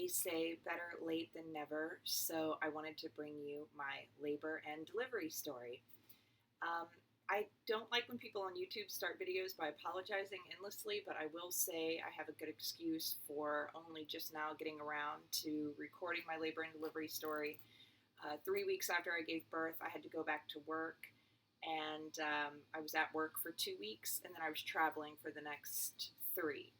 they say better late than never, so I wanted to bring you my labor and delivery story. Um, I don't like when people on YouTube start videos by apologizing endlessly, but I will say I have a good excuse for only just now getting around to recording my labor and delivery story. 3 weeks after I gave birth, I had to go back to work, and I was at work for 2 weeks, and then I was traveling for the next three.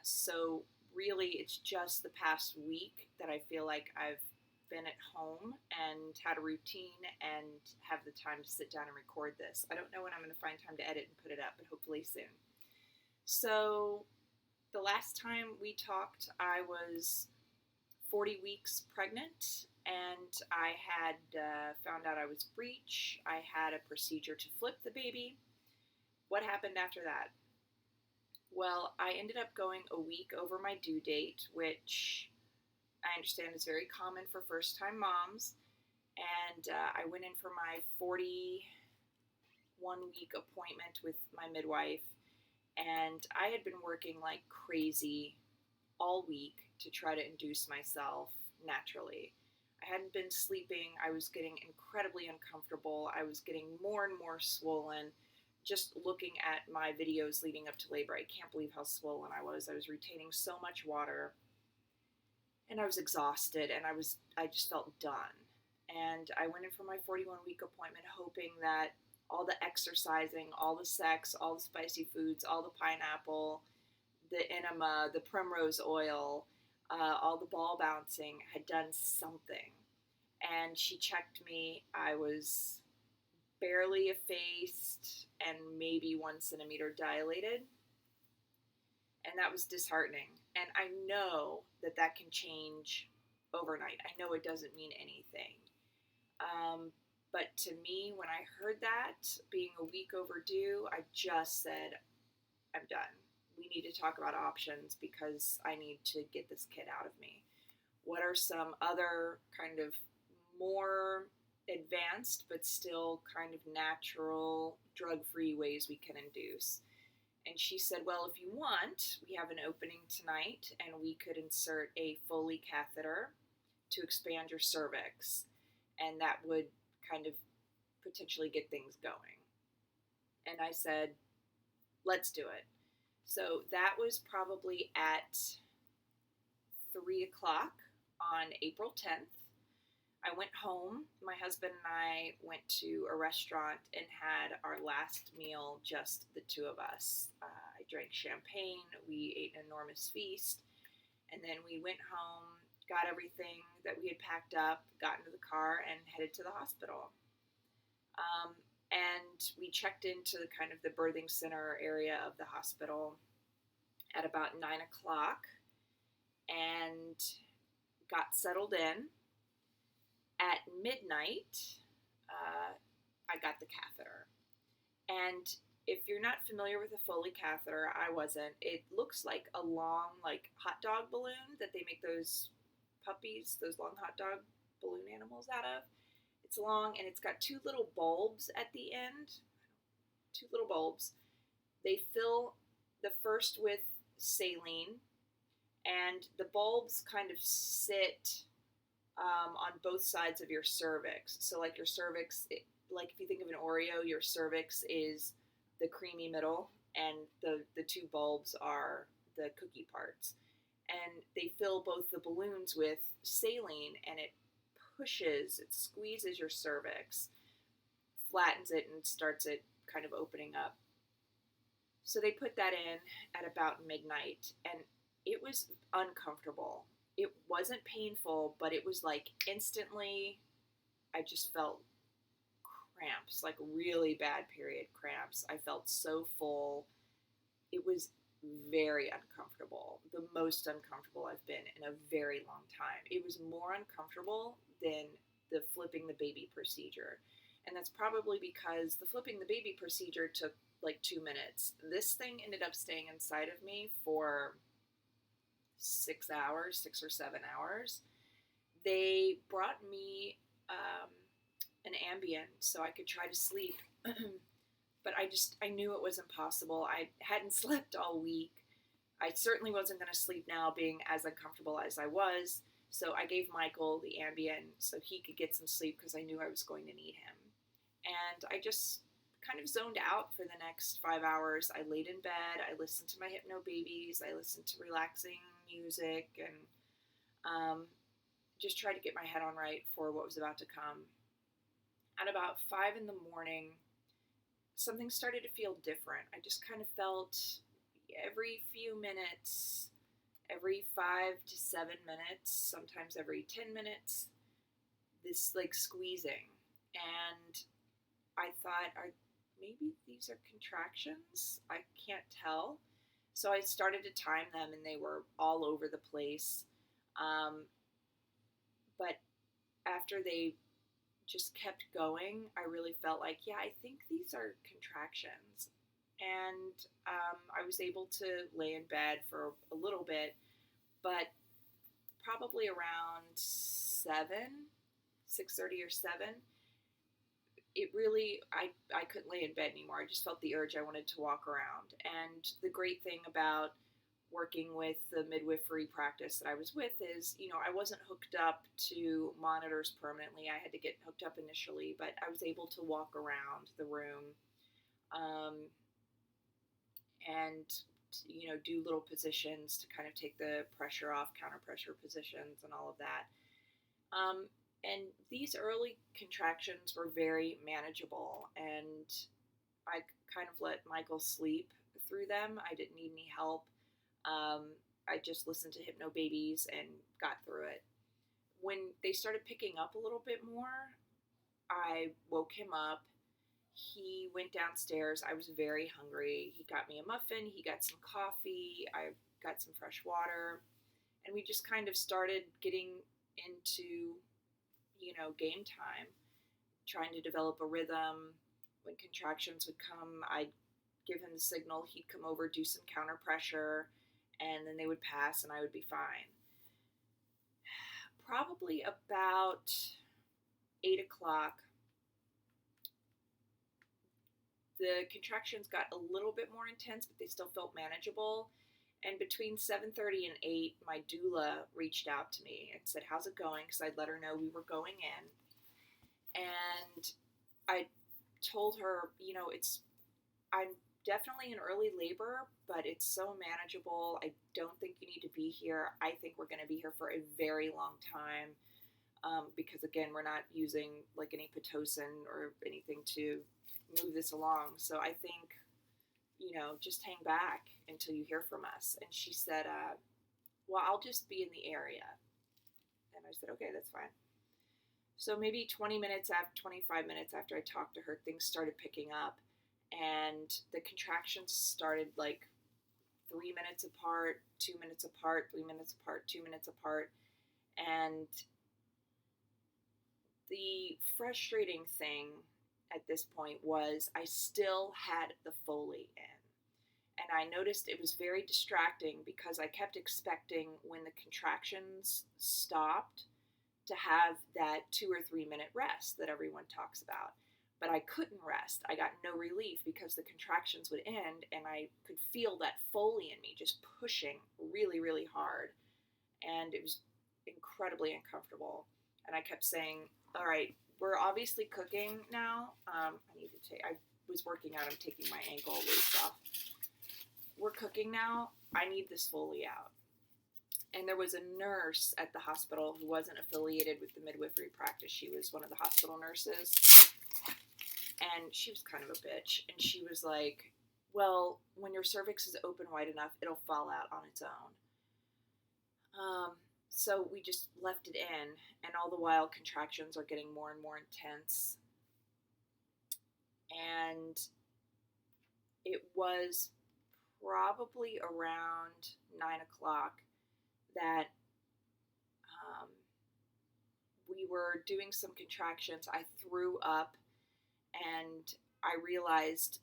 So really, it's just the past week that I feel like I've been at home and had a routine and have the time to sit down and record this. I don't know when I'm going to find time to edit and put it up, but hopefully soon. So the last time we talked, I was 40 weeks pregnant, and I had found out I was breech. I had a procedure to flip the baby. What happened after that? Well, I ended up going a week over my due date, which I understand is very common for first-time moms. And I went in for my 41-week appointment with my midwife, and I had been working like crazy all week to try to induce myself naturally. I hadn't been sleeping. I was getting incredibly uncomfortable. I was getting more and more swollen. Just looking at my videos leading up to labor, I can't believe how swollen I was. I was retaining so much water, and I was exhausted, and I just felt done. And I went in for my 41-week appointment hoping that all the exercising, all the sex, all the spicy foods, all the pineapple, the enema, the primrose oil, all the ball bouncing had done something. And she checked me. I was barely effaced and maybe 1 centimeter dilated. And that was disheartening. And I know that that can change overnight. I know it doesn't mean anything. But to me, when I heard that, being a week overdue, I just said, I'm done. We need to talk about options because I need to get this kid out of me. What are some other kind of more advanced but still kind of natural drug-free ways we can induce? And she said, well, if you want, we have an opening tonight and we could insert a Foley catheter to expand your cervix, and that would kind of potentially get things going. And I said, let's do it. So that was probably at 3 o'clock on April 10th. I went home. My husband and I went to a restaurant and had our last meal, just the two of us. I drank champagne. We ate an enormous feast. And then we went home, got everything that we had packed up, got into the car, and headed to the hospital. And we checked into kind of the birthing center area of the hospital at about 9 o'clock and got settled in. At midnight, I got the catheter. And if you're not familiar with a Foley catheter, I wasn't. It looks like a long, like, hot dog balloon that they make those puppies, those long hot dog balloon animals out of. It's long, and it's got two little bulbs at the end. Two little bulbs. They fill the first with saline, and the bulbs kind of sit on both sides of your cervix. So like your cervix, like if you think of an Oreo, your cervix is the creamy middle, and the two bulbs are the cookie parts. And they fill both the balloons with saline, and it squeezes your cervix, flattens it, and starts it kind of opening up. So they put that in at about midnight, and it was uncomfortable. It wasn't painful, but it was like instantly, I just felt cramps, like really bad period cramps. I felt so full. It was very uncomfortable, the most uncomfortable I've been in a very long time. It was more uncomfortable than the flipping the baby procedure. And that's probably because the flipping the baby procedure took like 2 minutes. This thing ended up staying inside of me for 6 hours, 6 or 7 hours. They brought me an Ambien so I could try to sleep. But I knew it was impossible. I hadn't slept all week. I certainly wasn't going to sleep now being as uncomfortable as I was. So I gave Michael the Ambien so he could get some sleep because I knew I was going to need him. And I just kind of zoned out for the next 5 hours. I laid in bed, I listened to my Hypno Babies, I listened to relaxing music, and just tried to get my head on right for what was about to come. At about 5 in the morning, something started to feel different. I just kind of felt every few minutes, every 5 to 7 minutes, sometimes every 10 minutes, this like squeezing. And I thought, maybe these are contractions? I can't tell. So I started to time them, and they were all over the place. But after they just kept going, I really felt like, yeah, I think these are contractions. And I was able to lay in bed for a little bit, but probably around 6:30 or 7, it really, I couldn't lay in bed anymore. I just felt the urge. I wanted to walk around. And the great thing about working with the midwifery practice that I was with is, I wasn't hooked up to monitors permanently. I had to get hooked up initially, but I was able to walk around the room and, do little positions to kind of take the pressure off, counter pressure positions and all of that. And these early contractions were very manageable, and I kind of let Michael sleep through them. I didn't need any help. I just listened to Hypno Babies and got through it. When they started picking up a little bit more, I woke him up. He went downstairs. I was very hungry. He got me a muffin. He got some coffee. I got some fresh water. And we just kind of started getting into, game time, trying to develop a rhythm. When contractions would come, I'd give him the signal. He'd come over, do some counter pressure, and then they would pass and I would be fine. Probably about 8 o'clock, the contractions got a little bit more intense, but they still felt manageable. And between 7:30 and 8, my doula reached out to me and said, "How's it going?" Because I'd let her know we were going in. And I told her, I'm definitely in early labor, but it's so manageable. I don't think you need to be here. I think we're going to be here for a very long time because, again, we're not using like any Pitocin or anything to move this along. So I think, just hang back until you hear from us. And she said, well, I'll just be in the area. And I said, okay, that's fine. So maybe 25 minutes after I talked to her, things started picking up. And the contractions started like 3 minutes apart, 2 minutes apart, 3 minutes apart, 2 minutes apart. And the frustrating thing at this point was I still had the Foley in. And I noticed it was very distracting because I kept expecting when the contractions stopped to have that 2 or 3 minute rest that everyone talks about. But I couldn't rest. I got no relief because the contractions would end and I could feel that Foley in me just pushing really, really hard. And it was incredibly uncomfortable. And I kept saying, all right, we're obviously cooking now. I was working out. I'm taking my ankle weights off. We're cooking now. I need this Foley out. And there was a nurse at the hospital who wasn't affiliated with the midwifery practice. She was one of the hospital nurses. And she was kind of a bitch. And she was like, well, when your cervix is open wide enough, it'll fall out on its own. So we just left it in. And all the while, contractions are getting more and more intense. And it was probably around 9 o'clock that we were doing some contractions. I threw up and I realized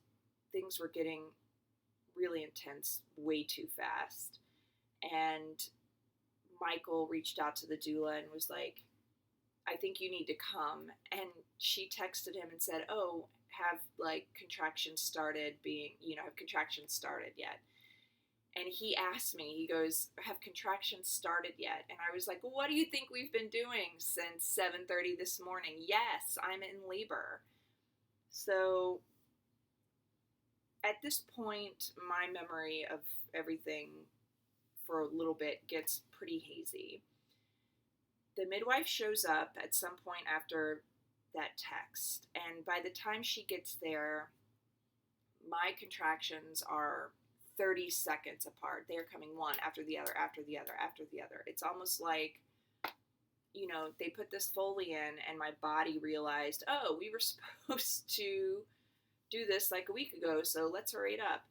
things were getting really intense way too fast. And Michael reached out to the doula and was like, I think you need to come. And she texted him and said, oh, have contractions started yet? And he asked me, he goes, have contractions started yet? And I was like, well, what do you think we've been doing since 7:30 this morning? Yes, I'm in labor. So at this point, my memory of everything for a little bit gets pretty hazy. The midwife shows up at some point after that text, and by the time she gets there, my contractions are 30 seconds apart. They're coming one after the other, after the other, after the other. It's almost like, they put this Foley in and my body realized, oh, we were supposed to do this like a week ago, so let's hurry it up.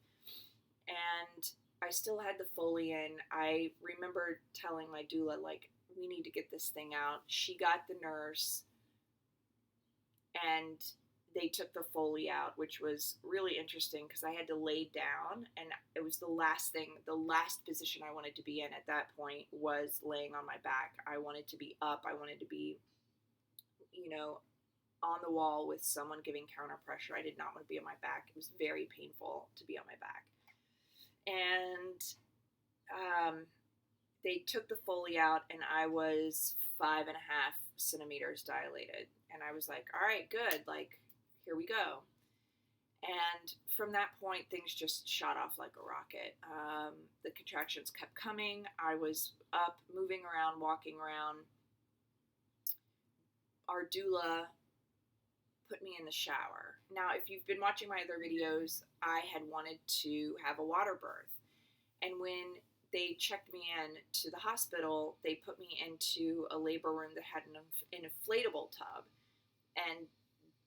And I still had the Foley in. I remember telling my doula, like, we need to get this thing out. She got the nurse, and they took the Foley out, which was really interesting because I had to lay down, and it was the last position I wanted to be in at that point was laying on my back. I wanted to be up. I wanted to be, on the wall with someone giving counter pressure. I did not want to be on my back. It was very painful to be on my back. And they took the Foley out, and I was 5.5 centimeters dilated. And I was like, all right, good. Like, here we go. And from that point, things just shot off like a rocket. The contractions kept coming. I was up, moving around, walking around. Our doula put me in the shower. Now, if you've been watching my other videos, I had wanted to have a water birth. And when they checked me in to the hospital, they put me into a labor room that had an inflatable tub. And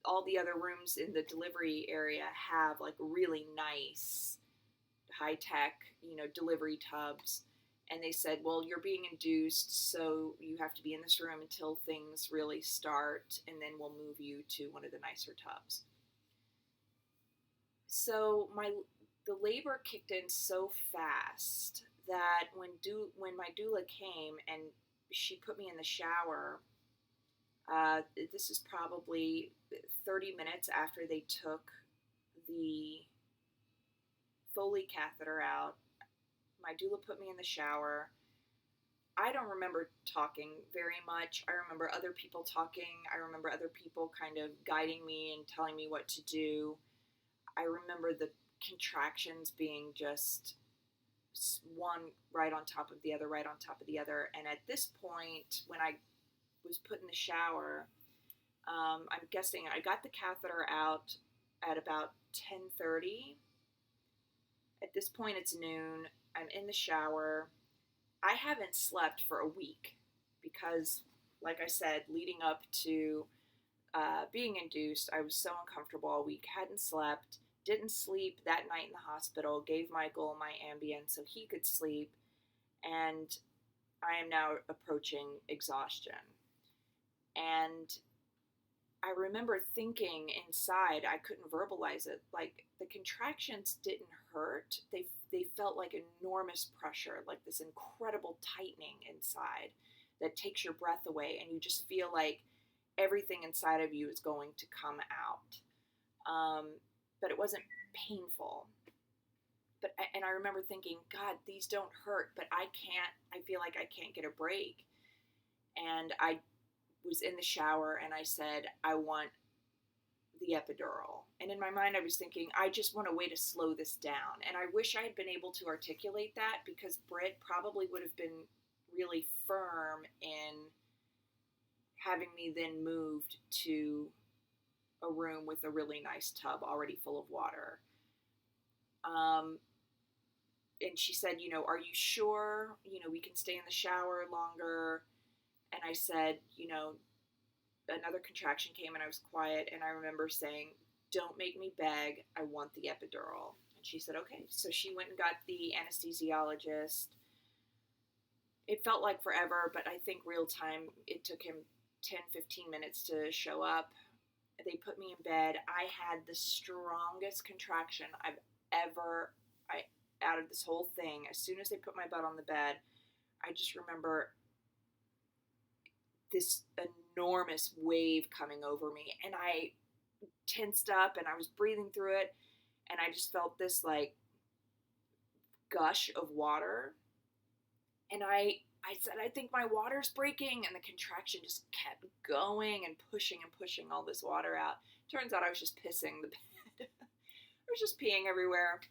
all the other rooms in the delivery area have like really nice, high-tech, delivery tubs. And they said, well, you're being induced, so you have to be in this room until things really start, and then we'll move you to one of the nicer tubs. So the labor kicked in so fast that when my doula came and she put me in the shower, this is probably 30 minutes after they took the Foley catheter out. My doula put me in the shower. I don't remember talking very much. I remember other people talking. I remember other people kind of guiding me and telling me what to do. I remember the contractions being just one right on top of the other, right on top of the other. And at this point, when I was put in the shower, I'm guessing I got the catheter out at about 10:30. At this point, it's noon. I'm in the shower. I haven't slept for a week because, like I said, leading up to being induced, I was so uncomfortable all week. Hadn't slept, didn't sleep that night in the hospital, gave Michael my Ambien so he could sleep, and I am now approaching exhaustion. And I remember thinking inside, I couldn't verbalize it, like the contractions didn't hurt. They felt like enormous pressure, like this incredible tightening inside that takes your breath away, and you just feel like everything inside of you is going to come out. But it wasn't painful. And I remember thinking, God, these don't hurt, but I feel like I can't get a break. And I was in the shower and I said, I want the epidural. And in my mind, I was thinking, I just want a way to slow this down. And I wish I had been able to articulate that, because Britt probably would have been really firm in having me then moved to a room with a really nice tub already full of water. And she said, are you sure, we can stay in the shower longer? And I said, another contraction came and I was quiet. And I remember saying, don't make me beg. I want the epidural. And she said, okay. So she went and got the anesthesiologist. It felt like forever, but I think real time, it took him 10, 15 minutes to show up. They put me in bed. I had the strongest contraction I've ever, out of this whole thing. As soon as they put my butt on the bed, I just remember this enormous wave coming over me, and I tensed up and I was breathing through it, and I just felt this like gush of water. And I said, I think my water's breaking. And the contraction just kept going and pushing all this water out. Turns out I was just pissing the bed. I was just peeing everywhere.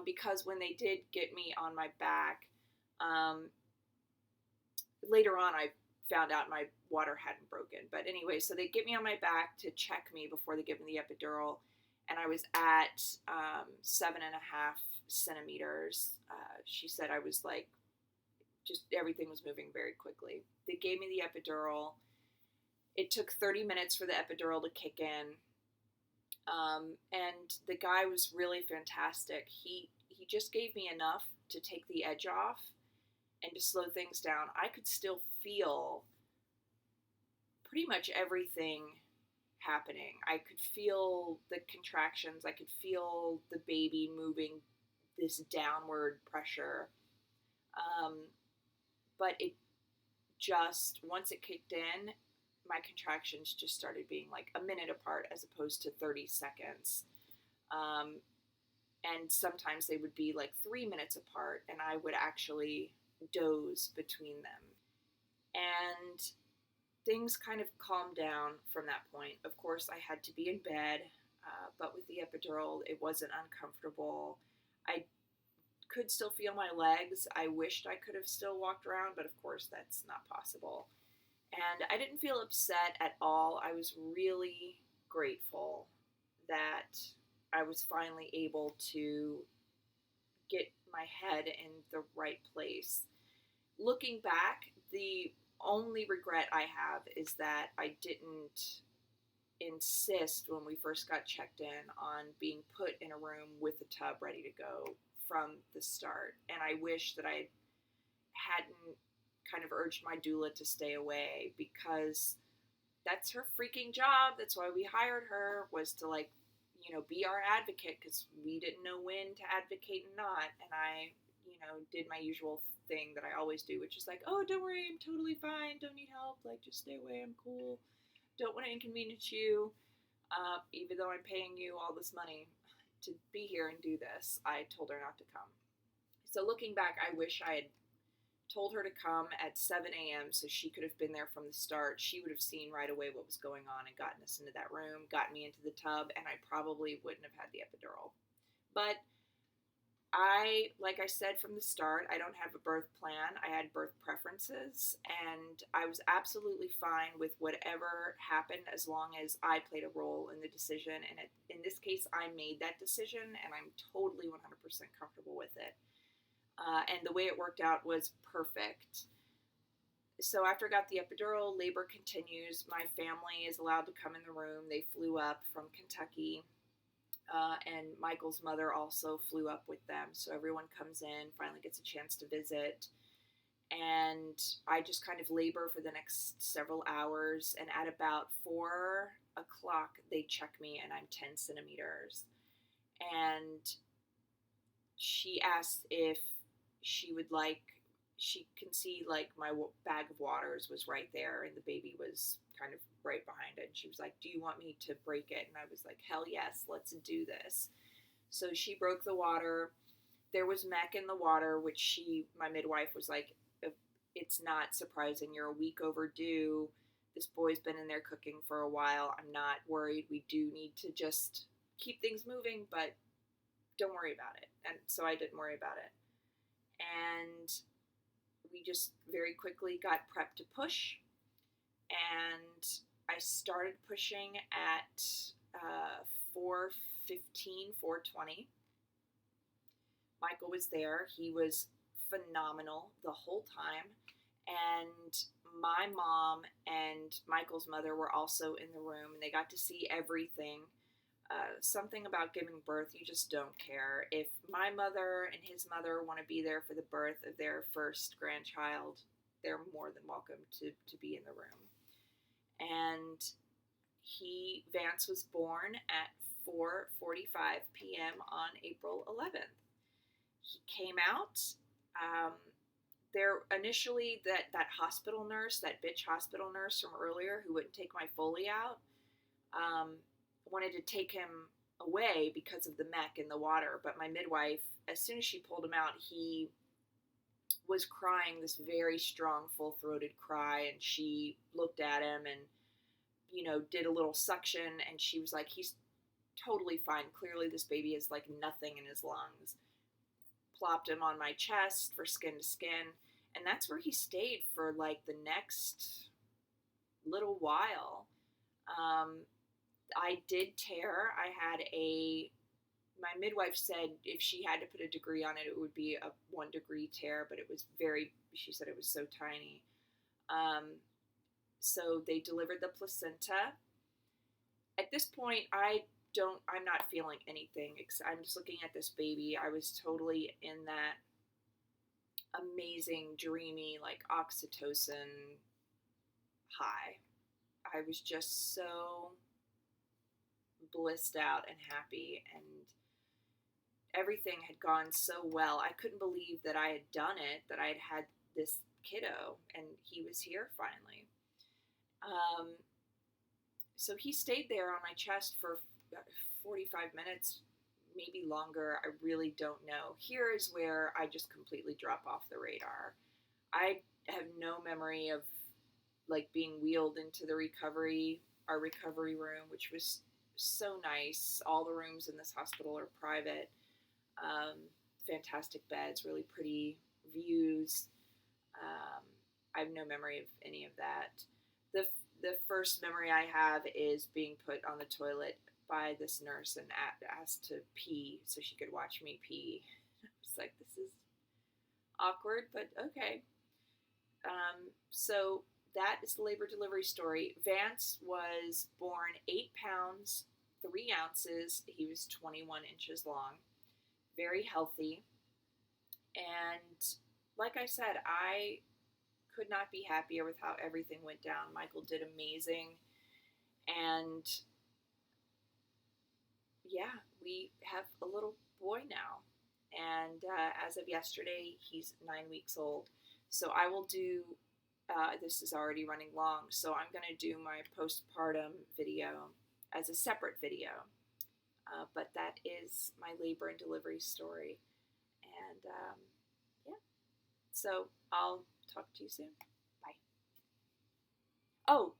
Because when they did get me on my back, later on I found out my water hadn't broken. But anyway, so they get me on my back to check me before they give me the epidural. And I was at 7.5 centimeters. She said I was like, just everything was moving very quickly. They gave me the epidural. It took 30 minutes for the epidural to kick in. And the guy was really fantastic. He just gave me enough to take the edge off and to slow things down. I could still feel pretty much everything happening. I could feel the contractions. I could feel the baby moving this downward pressure. But it just, once it kicked in, my contractions just started being like a minute apart as opposed to 30 seconds. And sometimes they would be like 3 minutes apart, and I would actually doze between them. And things kind of calmed down from that point. Of course, I had to be in bed, but with the epidural, it wasn't uncomfortable. I could still feel my legs. I wished I could have still walked around, but of course that's not possible. And I didn't feel upset at all. I was really grateful that I was finally able to get my head in the right place. Looking back, the only regret I have is that I didn't insist when we first got checked in on being put in a room with a tub ready to go from the start. And I wish that I hadn't kind of urged my doula to stay away, because that's her freaking job. That's why we hired her, was to be our advocate, because we didn't know when to advocate and not. And I, did my usual thing that I always do, which is like, oh, don't worry, I'm totally fine. Don't need help. Just stay away. I'm cool. Don't want to inconvenience you. Even though I'm paying you all this money to be here and do this, I told her not to come. So looking back, I wish I had told her to come at 7 a.m. so she could have been there from the start. She would have seen right away what was going on and gotten us into that room, gotten me into the tub, and I probably wouldn't have had the epidural. But like I said from the start, I don't have a birth plan. I had birth preferences, and I was absolutely fine with whatever happened as long as I played a role in the decision. And in this case, I made that decision, and I'm totally 100% comfortable with it. And the way it worked out was perfect. So after I got the epidural, labor continues. My family is allowed to come in the room. They flew up from Kentucky. And Michael's mother also flew up with them. So everyone comes in, finally gets a chance to visit. And I just kind of labor for the next several hours. And at about 4 o'clock, they check me, and I'm 10 centimeters. And she asked if she can see my bag of waters was right there, and the baby was kind of right behind it. She was like, do you want me to break it? And I was like, hell yes, let's do this. So she broke the water. There was mech in the water, which my midwife was like, it's not surprising. You're a week overdue. This boy's been in there cooking for a while. I'm not worried. We do need to just keep things moving, but don't worry about it. And so I didn't worry about it. And we just very quickly got prepped to push. And I started pushing at 4:15, 4:20. Michael was there. He was phenomenal the whole time. And my mom and Michael's mother were also in the room, and they got to see everything. Something about giving birth, you just don't care. If my mother and his mother want to be there for the birth of their first grandchild, they're more than welcome to be in the room. And Vance was born at 4:45 p.m. on April 11th. He came out. There initially, that hospital nurse, that bitch hospital nurse from earlier who wouldn't take my Foley out, wanted to take him away because of the mech in the water. But my midwife, as soon as she pulled him out, he was crying this very strong, full-throated cry, and she looked at him and, did a little suction, and she was like, he's totally fine. Clearly this baby has like nothing in his lungs. Plopped him on my chest for skin to skin, and that's where he stayed for like the next little while. I did tear. My midwife said if she had to put a degree on it, it would be a 1 degree tear, but it was she said it was so tiny. So they delivered the placenta. At this point, I'm not feeling anything. I'm just looking at this baby. I was totally in that amazing, dreamy, like oxytocin high. I was just so blissed out and happy, and everything had gone so well. I couldn't believe that I had done it, that I had this kiddo, and he was here finally. So he stayed there on my chest for 45 minutes, maybe longer. I really don't know. Here is where I just completely drop off the radar. I have no memory of like being wheeled into our recovery room, which was so nice. All the rooms in this hospital are private. Fantastic beds, really pretty views. I have no memory of any of that. The first memory I have is being put on the toilet by this nurse and asked to pee so she could watch me pee. I was like, this is awkward, but okay. So that is the labor delivery story. Vance was born 8 pounds, 3 ounces. He was 21 inches long, very healthy. And like I said, I could not be happier with how everything went down. Michael did amazing. And yeah, we have a little boy now. And as of yesterday, he's 9 weeks old. So I will do, this is already running long, so I'm going to do my postpartum video as a separate video. But that is my labor and delivery story. And yeah, so I'll talk to you soon. Bye. Oh,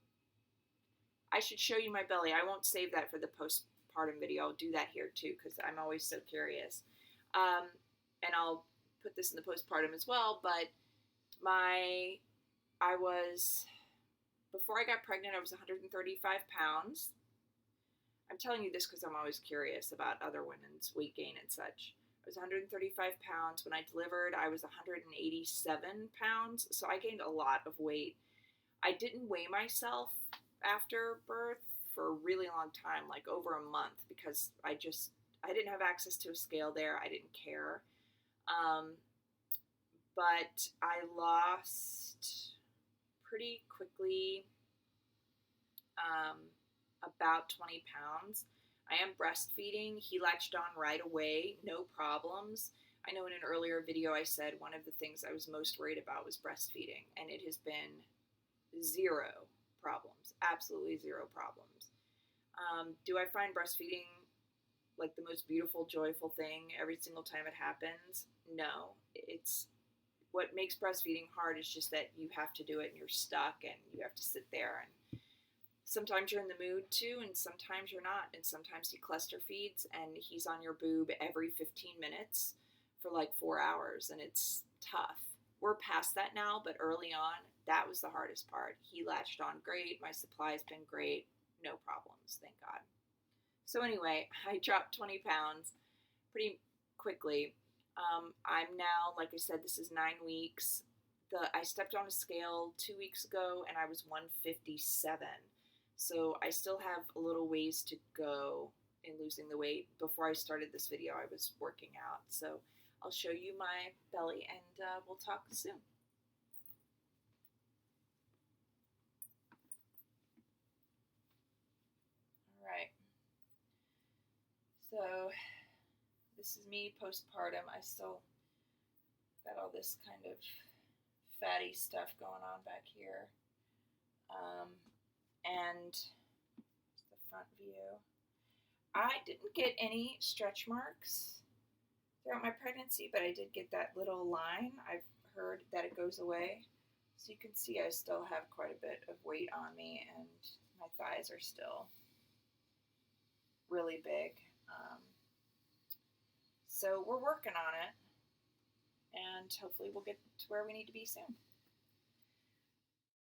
I should show you my belly. I won't save that for the postpartum video. I'll do that here too because I'm always so curious. And I'll put this in the postpartum as well. But before I got pregnant, I was 135 pounds. I'm telling you this because I'm always curious about other women's weight gain and such. I was 135 pounds. When I delivered, I was 187 pounds. So I gained a lot of weight. I didn't weigh myself after birth for a really long time, like over a month, because I didn't have access to a scale there. I didn't care. But I lost pretty quickly about 20 pounds. I am breastfeeding. He latched on right away, no problems. I know in an earlier video I said one of the things I was most worried about was breastfeeding, and it has been 0 problems, absolutely 0 problems. Do I find breastfeeding like the most beautiful, joyful thing every single time it happens? No. It's what makes breastfeeding hard is just that you have to do it and you're stuck and you have to sit there, and sometimes you're in the mood too, and sometimes you're not, and sometimes he cluster feeds and he's on your boob every 15 minutes for like 4 hours, and it's tough. We're past that now, but early on, that was the hardest part. He latched on great. My supply's been great. No problems, thank God. So anyway, I dropped 20 pounds pretty quickly. I'm now, like I said, this is 9 weeks. I stepped on a scale 2 weeks ago, and I was 157. So I still have a little ways to go in losing the weight. Before I started this video, I was working out. So I'll show you my belly, and we'll talk soon. All right. So this is me postpartum. I still got all this kind of fatty stuff going on back here. And the front view. I didn't get any stretch marks throughout my pregnancy, but I did get that little line. I've heard that it goes away. So you can see I still have quite a bit of weight on me, and my thighs are still really big. So we're working on it, and hopefully we'll get to where we need to be soon.